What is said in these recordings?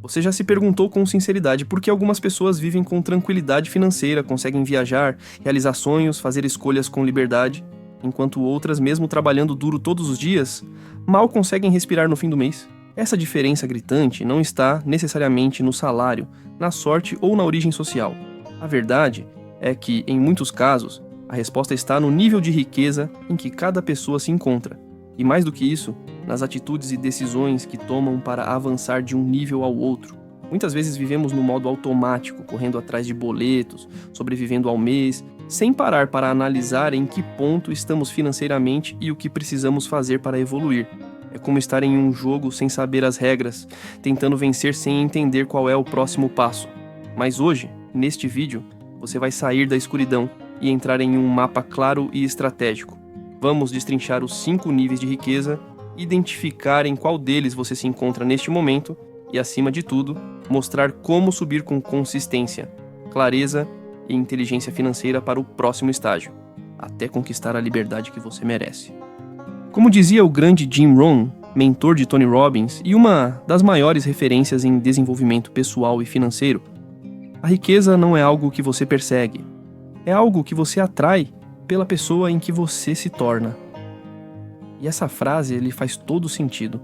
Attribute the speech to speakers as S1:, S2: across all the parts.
S1: Você já se perguntou com sinceridade por que algumas pessoas vivem com tranquilidade financeira, conseguem viajar, realizar sonhos, fazer escolhas com liberdade, enquanto outras, mesmo trabalhando duro todos os dias, mal conseguem respirar no fim do mês? Essa diferença gritante não está necessariamente no salário, na sorte ou na origem social. A verdade é que, em muitos casos, a resposta está no nível de riqueza em que cada pessoa se encontra. E mais do que isso, nas atitudes e decisões que tomam para avançar de um nível ao outro. Muitas vezes vivemos no modo automático, correndo atrás de boletos, sobrevivendo ao mês, sem parar para analisar em que ponto estamos financeiramente e o que precisamos fazer para evoluir. É como estar em um jogo sem saber as regras, tentando vencer sem entender qual é o próximo passo. Mas hoje, neste vídeo, você vai sair da escuridão e entrar em um mapa claro e estratégico. Vamos destrinchar os 5 níveis de riqueza, identificar em qual deles você se encontra neste momento e, acima de tudo, mostrar como subir com consistência, clareza e inteligência financeira para o próximo estágio, até conquistar a liberdade que você merece. Como dizia o grande Jim Rohn, mentor de Tony Robbins e uma das maiores referências em desenvolvimento pessoal e financeiro, a riqueza não é algo que você persegue, é algo que você atrai pela pessoa em que você se torna. E essa frase ele faz todo sentido,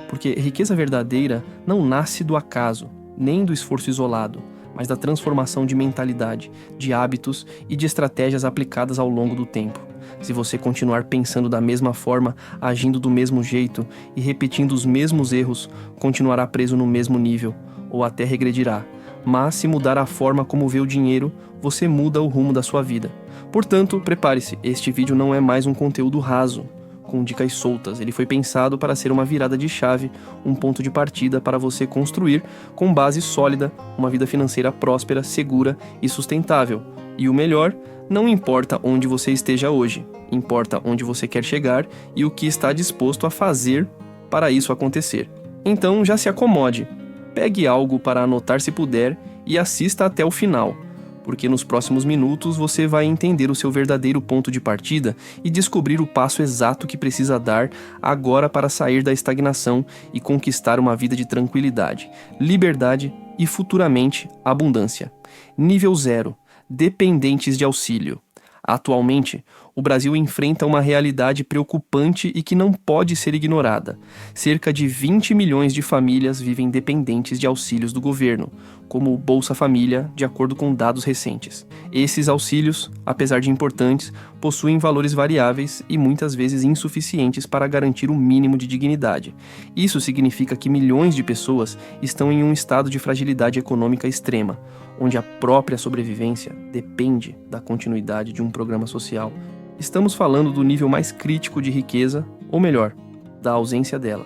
S1: porque riqueza verdadeira não nasce do acaso, nem do esforço isolado, mas da transformação de mentalidade, de hábitos e de estratégias aplicadas ao longo do tempo. Se você continuar pensando da mesma forma, agindo do mesmo jeito e repetindo os mesmos erros, continuará preso no mesmo nível, ou até regredirá. Mas se mudar a forma como vê o dinheiro, você muda o rumo da sua vida. Portanto, prepare-se, este vídeo não é mais um conteúdo raso, com dicas soltas. Ele foi pensado para ser uma virada de chave, um ponto de partida para você construir, com base sólida, uma vida financeira próspera, segura e sustentável. E o melhor, não importa onde você esteja hoje, importa onde você quer chegar e o que está disposto a fazer para isso acontecer. Então já se acomode, pegue algo para anotar se puder e assista até o final, porque nos próximos minutos você vai entender o seu verdadeiro ponto de partida e descobrir o passo exato que precisa dar agora para sair da estagnação e conquistar uma vida de tranquilidade, liberdade e futuramente abundância. Nível 0. Dependentes de auxílio. Atualmente, o Brasil enfrenta uma realidade preocupante e que não pode ser ignorada. Cerca de 20 milhões de famílias vivem dependentes de auxílios do governo, como o Bolsa Família, de acordo com dados recentes. Esses auxílios, apesar de importantes, possuem valores variáveis e muitas vezes insuficientes para garantir o mínimo de dignidade. Isso significa que milhões de pessoas estão em um estado de fragilidade econômica extrema, onde a própria sobrevivência depende da continuidade de um programa social. Estamos falando do nível mais crítico de riqueza, ou melhor, da ausência dela.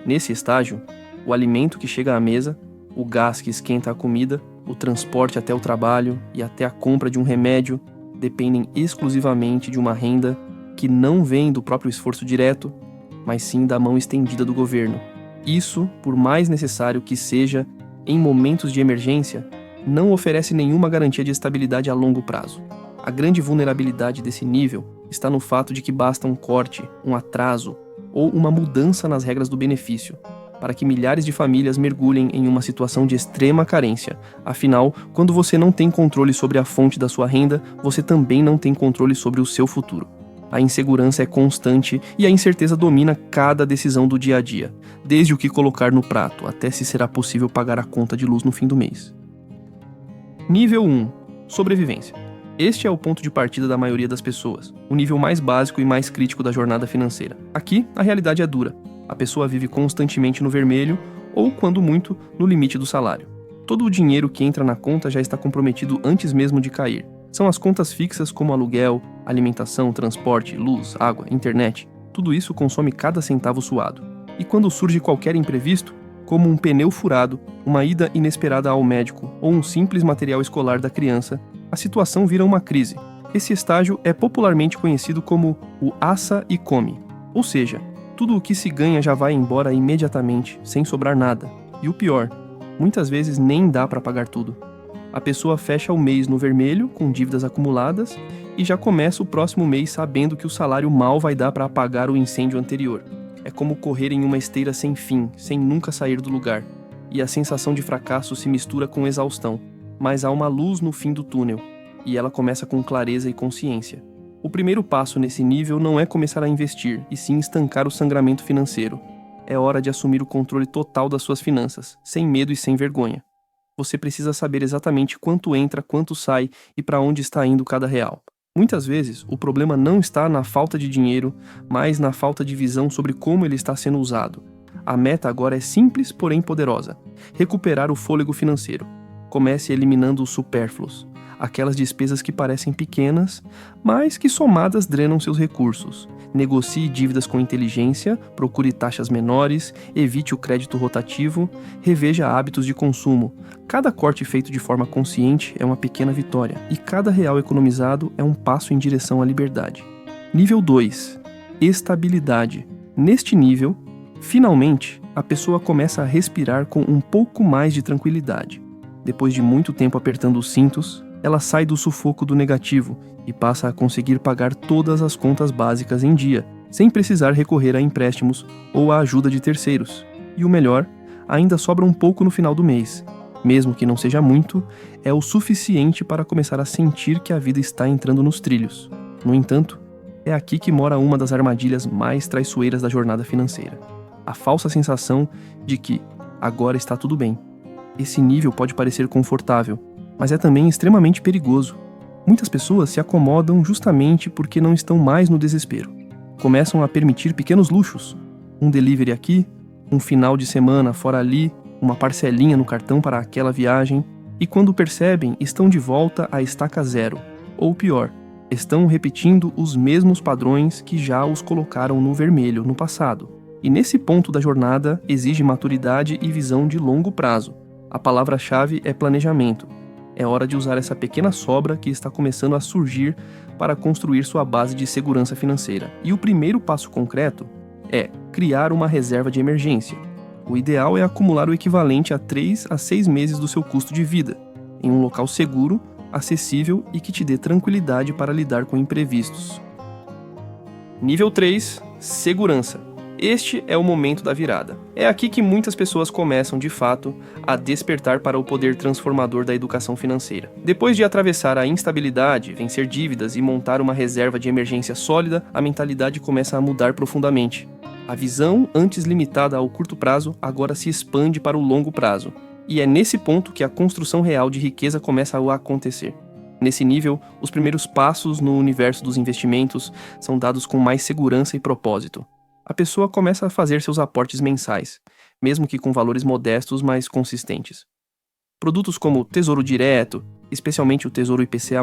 S1: Nesse estágio, o alimento que chega à mesa, o gás que esquenta a comida, o transporte até o trabalho e até a compra de um remédio dependem exclusivamente de uma renda que não vem do próprio esforço direto, mas sim da mão estendida do governo. Isso, por mais necessário que seja, em momentos de emergência, não oferece nenhuma garantia de estabilidade a longo prazo. A grande vulnerabilidade desse nível está no fato de que basta um corte, um atraso ou uma mudança nas regras do benefício para que milhares de famílias mergulhem em uma situação de extrema carência. Afinal, quando você não tem controle sobre a fonte da sua renda, você também não tem controle sobre o seu futuro. A insegurança é constante e a incerteza domina cada decisão do dia a dia, desde o que colocar no prato até se será possível pagar a conta de luz no fim do mês. Nível 1. Sobrevivência. Este é o ponto de partida da maioria das pessoas, o nível mais básico e mais crítico da jornada financeira. Aqui, a realidade é dura. A pessoa vive constantemente no vermelho ou, quando muito, no limite do salário. Todo o dinheiro que entra na conta já está comprometido antes mesmo de cair. São as contas fixas como aluguel, alimentação, transporte, luz, água, internet. Tudo isso consome cada centavo suado. E quando surge qualquer imprevisto, como um pneu furado, uma ida inesperada ao médico ou um simples material escolar da criança, a situação vira uma crise. Esse estágio é popularmente conhecido como o assa e come, ou seja, tudo o que se ganha já vai embora imediatamente, sem sobrar nada. E o pior, muitas vezes nem dá para pagar tudo. A pessoa fecha o mês no vermelho, com dívidas acumuladas, e já começa o próximo mês sabendo que o salário mal vai dar para apagar o incêndio anterior. É como correr em uma esteira sem fim, sem nunca sair do lugar. e a sensação de fracasso se mistura com exaustão, mas há uma luz no fim do túnel, e ela começa com clareza e consciência. O primeiro passo nesse nível não é começar a investir, e sim estancar o sangramento financeiro. É hora de assumir o controle total das suas finanças, sem medo e sem vergonha. Você precisa saber exatamente quanto entra, quanto sai e para onde está indo cada real. Muitas vezes, o problema não está na falta de dinheiro, mas na falta de visão sobre como ele está sendo usado. A meta agora é simples, porém poderosa: recuperar o fôlego financeiro. Comece eliminando os supérfluos, aquelas despesas que parecem pequenas, mas que somadas drenam seus recursos. Negocie dívidas com inteligência, procure taxas menores, evite o crédito rotativo, reveja hábitos de consumo. Cada corte feito de forma consciente é uma pequena vitória, e cada real economizado é um passo em direção à liberdade. Nível 2. Estabilidade. Neste nível, finalmente, a pessoa começa a respirar com um pouco mais de tranquilidade. Depois de muito tempo apertando os cintos, ela sai do sufoco do negativo e passa a conseguir pagar todas as contas básicas em dia, sem precisar recorrer a empréstimos ou à ajuda de terceiros. E o melhor, ainda sobra um pouco no final do mês. Mesmo que não seja muito, é o suficiente para começar a sentir que a vida está entrando nos trilhos. No entanto, é aqui que mora uma das armadilhas mais traiçoeiras da jornada financeira: a falsa sensação de que agora está tudo bem. Esse nível pode parecer confortável, mas é também extremamente perigoso. Muitas pessoas se acomodam justamente porque não estão mais no desespero. Começam a permitir pequenos luxos: um delivery aqui, um final de semana fora ali, uma parcelinha no cartão para aquela viagem, e quando percebem, estão de volta à estaca zero. Ou pior, estão repetindo os mesmos padrões que já os colocaram no vermelho no passado. E nesse ponto da jornada exige maturidade e visão de longo prazo. A palavra-chave é planejamento. É hora de usar essa pequena sobra que está começando a surgir para construir sua base de segurança financeira. E o primeiro passo concreto é criar uma reserva de emergência. O ideal é acumular o equivalente a 3 a 6 meses do seu custo de vida, em um local seguro, acessível e que te dê tranquilidade para lidar com imprevistos. Nível 3. Segurança. Este é o momento da virada. É aqui que muitas pessoas começam, de fato, a despertar para o poder transformador da educação financeira. Depois de atravessar a instabilidade, vencer dívidas e montar uma reserva de emergência sólida, a mentalidade começa a mudar profundamente. A visão, antes limitada ao curto prazo, agora se expande para o longo prazo. E é nesse ponto que a construção real de riqueza começa a acontecer. Nesse nível, os primeiros passos no universo dos investimentos são dados com mais segurança e propósito. A pessoa começa a fazer seus aportes mensais, mesmo que com valores modestos, mas consistentes. Produtos como Tesouro Direto, especialmente o Tesouro IPCA+,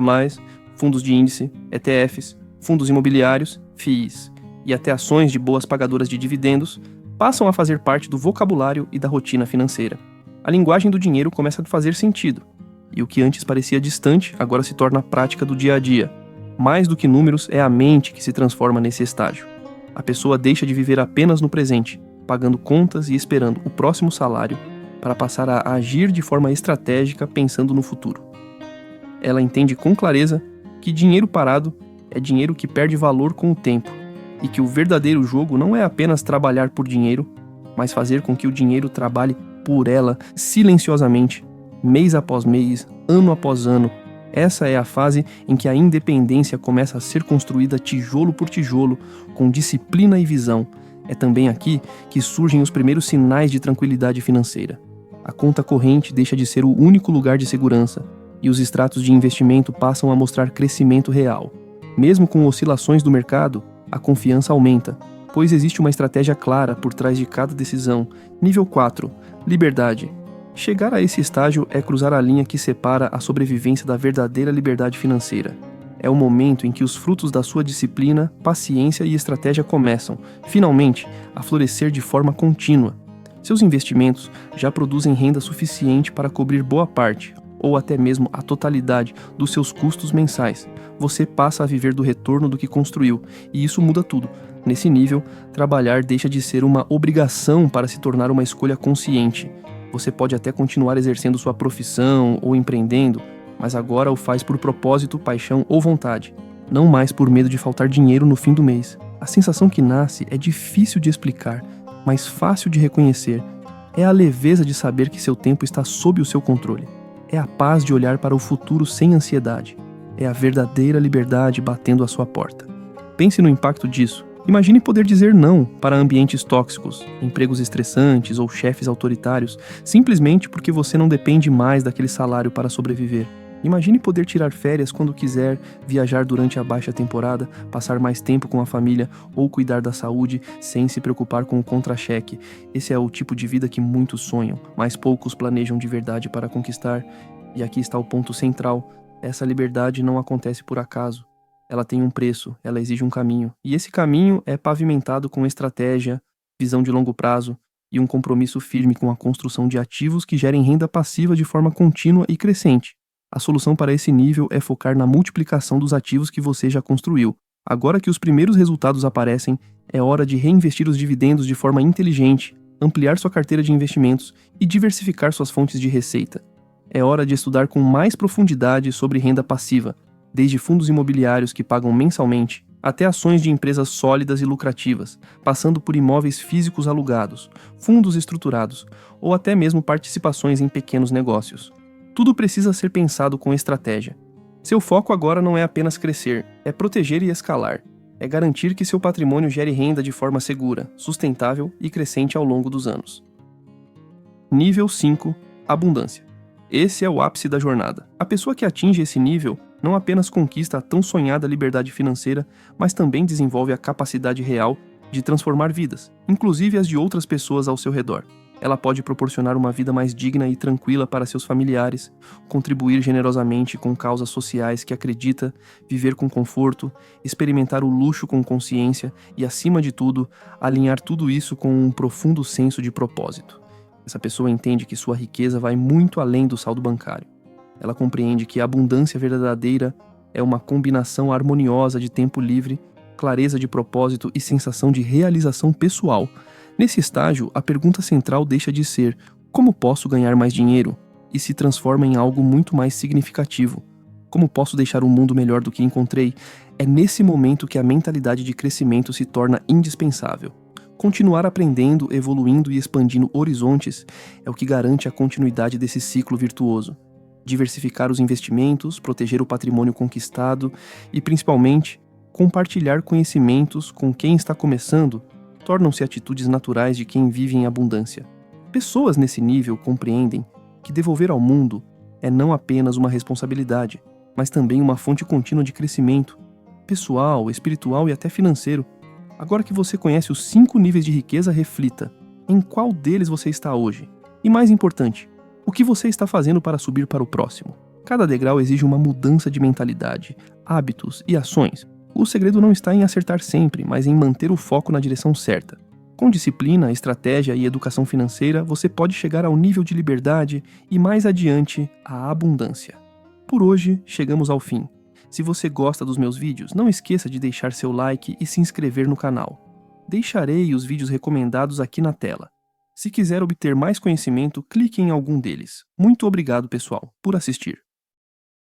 S1: fundos de índice, ETFs, fundos imobiliários, FIIs e até ações de boas pagadoras de dividendos passam a fazer parte do vocabulário e da rotina financeira. A linguagem do dinheiro começa a fazer sentido, e o que antes parecia distante agora se torna prática do dia a dia. Mais do que números, é a mente que se transforma nesse estágio. A pessoa deixa de viver apenas no presente, pagando contas e esperando o próximo salário, para passar a agir de forma estratégica pensando no futuro. Ela entende com clareza que dinheiro parado é dinheiro que perde valor com o tempo, e que o verdadeiro jogo não é apenas trabalhar por dinheiro, mas fazer com que o dinheiro trabalhe por ela silenciosamente, mês após mês, ano após ano. Essa é a fase em que a independência começa a ser construída tijolo por tijolo, com disciplina e visão. É também aqui que surgem os primeiros sinais de tranquilidade financeira. A conta corrente deixa de ser o único lugar de segurança, e os extratos de investimento passam a mostrar crescimento real. Mesmo com oscilações do mercado, a confiança aumenta, pois existe uma estratégia clara por trás de cada decisão. Nível 4. Liberdade. Chegar a esse estágio é cruzar a linha que separa a sobrevivência da verdadeira liberdade financeira. É o momento em que os frutos da sua disciplina, paciência e estratégia começam, finalmente, a florescer de forma contínua. Seus investimentos já produzem renda suficiente para cobrir boa parte, ou até mesmo a totalidade, dos seus custos mensais. Você passa a viver do retorno do que construiu, e isso muda tudo. Nesse nível, trabalhar deixa de ser uma obrigação para se tornar uma escolha consciente. Você pode até continuar exercendo sua profissão ou empreendendo, mas agora o faz por propósito, paixão ou vontade, não mais por medo de faltar dinheiro no fim do mês. A sensação que nasce é difícil de explicar, mas fácil de reconhecer. É a leveza de saber que seu tempo está sob o seu controle. É a paz de olhar para o futuro sem ansiedade. É a verdadeira liberdade batendo à sua porta. Pense no impacto disso. Imagine poder dizer não para ambientes tóxicos, empregos estressantes ou chefes autoritários, simplesmente porque você não depende mais daquele salário para sobreviver. Imagine poder tirar férias quando quiser, viajar durante a baixa temporada, passar mais tempo com a família ou cuidar da saúde sem se preocupar com o contra-cheque. Esse é o tipo de vida que muitos sonham, mas poucos planejam de verdade para conquistar. E aqui está o ponto central: essa liberdade não acontece por acaso. Ela tem um preço, ela exige um caminho. E esse caminho é pavimentado com estratégia, visão de longo prazo e um compromisso firme com a construção de ativos que gerem renda passiva de forma contínua e crescente. A solução para esse nível é focar na multiplicação dos ativos que você já construiu. Agora que os primeiros resultados aparecem, é hora de reinvestir os dividendos de forma inteligente, ampliar sua carteira de investimentos e diversificar suas fontes de receita. É hora de estudar com mais profundidade sobre renda passiva, desde fundos imobiliários que pagam mensalmente, até ações de empresas sólidas e lucrativas, passando por imóveis físicos alugados, fundos estruturados ou até mesmo participações em pequenos negócios. Tudo precisa ser pensado com estratégia. Seu foco agora não é apenas crescer, é proteger e escalar. É garantir que seu patrimônio gere renda de forma segura, sustentável e crescente ao longo dos anos. Nível 5. Abundância. Esse é o ápice da jornada. A pessoa que atinge esse nível não apenas conquista a tão sonhada liberdade financeira, mas também desenvolve a capacidade real de transformar vidas, inclusive as de outras pessoas ao seu redor. Ela pode proporcionar uma vida mais digna e tranquila para seus familiares, contribuir generosamente com causas sociais que acredita, viver com conforto, experimentar o luxo com consciência e, acima de tudo, alinhar tudo isso com um profundo senso de propósito. Essa pessoa entende que sua riqueza vai muito além do saldo bancário. Ela compreende que a abundância verdadeira é uma combinação harmoniosa de tempo livre, clareza de propósito e sensação de realização pessoal. Nesse estágio, a pergunta central deixa de ser como posso ganhar mais dinheiro e se transforma em algo muito mais significativo. Como posso deixar o mundo melhor do que encontrei? É nesse momento que a mentalidade de crescimento se torna indispensável. Continuar aprendendo, evoluindo e expandindo horizontes é o que garante a continuidade desse ciclo virtuoso. Diversificar os investimentos, proteger o patrimônio conquistado e, principalmente, compartilhar conhecimentos com quem está começando tornam-se atitudes naturais de quem vive em abundância. Pessoas nesse nível compreendem que devolver ao mundo é não apenas uma responsabilidade, mas também uma fonte contínua de crescimento, pessoal, espiritual e até financeiro. Agora que você conhece os 5 níveis de riqueza, reflita: em qual deles você está hoje? E mais importante, o que você está fazendo para subir para o próximo? Cada degrau exige uma mudança de mentalidade, hábitos e ações. O segredo não está em acertar sempre, mas em manter o foco na direção certa. Com disciplina, estratégia e educação financeira, você pode chegar ao nível de liberdade e, mais adiante, à abundância. Por hoje, chegamos ao fim. Se você gosta dos meus vídeos, não esqueça de deixar seu like e se inscrever no canal. Deixarei os vídeos recomendados aqui na tela. Se quiser obter mais conhecimento, clique em algum deles. Muito obrigado, pessoal, por assistir.